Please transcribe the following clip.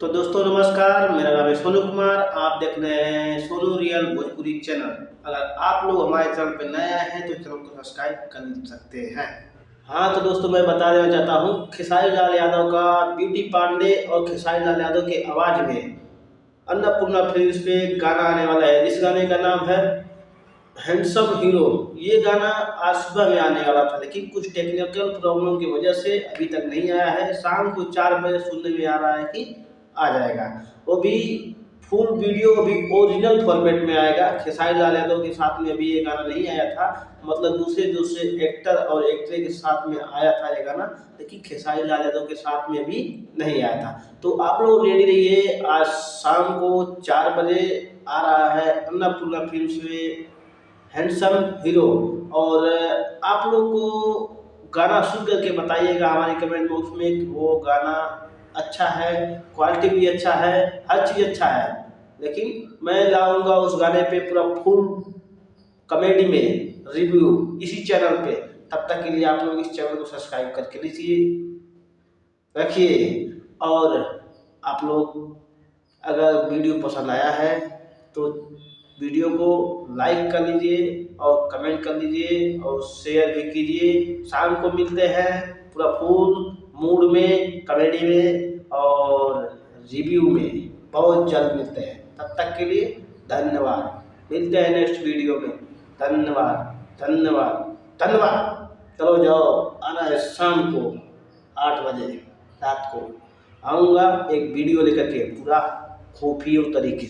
तो दोस्तों नमस्कार, मेरा नाम है सोनू कुमार। आप देख रहे हैं सोनू रियल भोजपुरी चैनल। अगर आप लोग हमारे चैनल पर नए आए हैं तो चैनल को सब्सक्राइब कर सकते हैं। हाँ तो दोस्तों मैं बता देना चाहता हूँ, खेसारी लाल यादव का ब्यूटी पांडे और खेसारी लाल यादव के आवाज़ में अन्नपूर्णा फिल्म्स पे गाना आने वाला है। इस गाने का नाम है हैंडसम हीरो। ये गाना आज सुबह में आने वाला था, लेकिन कुछ टेक्निकल प्रॉब्लम की वजह से अभी तक नहीं आया है। शाम को 4 बजे सुनने में आ रहा है कि आ जाएगा। वो भी फुल वीडियो, अभी ओरिजिनल फॉर्मेट में आएगा। खेसारी लाल यादव के साथ में अभी ये गाना नहीं आया था, मतलब दूसरे दूसरे एक्टर और एक्ट्रेस के साथ में आया था ये गाना, लेकिन खेसारी लाल यादव के साथ में अभी नहीं आया था। तो आप लोग रेडी रहिए, आज शाम को 4 बजे आ रहा है अन्नपूर्णा फिल्म्स में हैंडसम हीरो। और आप लोग को गाना सुन करके बताइएगा हमारे कमेंट बॉक्स में कि वो गाना अच्छा है, क्वालिटी भी अच्छा है, हर चीज़ अच्छा है। लेकिन मैं लाऊंगा उस गाने पे पूरा फुल कॉमेडी में रिव्यू इसी चैनल पे। तब तक के लिए आप लोग इस चैनल को सब्सक्राइब करके लीजिए, रखिए। और आप लोग अगर वीडियो पसंद आया है तो वीडियो को लाइक कर लीजिए और कमेंट कर लीजिए और शेयर भी कीजिए। शाम को मिलते हैं पूरा फुल मूड में, कॉमेडी में और रिव्यू में बहुत जल्द मिलते हैं। तब तक के लिए धन्यवाद। मिलते हैं नेक्स्ट वीडियो में। धन्यवाद धन्यवाद धन्यवाद। चलो जाओ, आना है शाम को 8 बजे रात को आऊँगा एक वीडियो लेकर के, पूरा खुफिया तरीके से।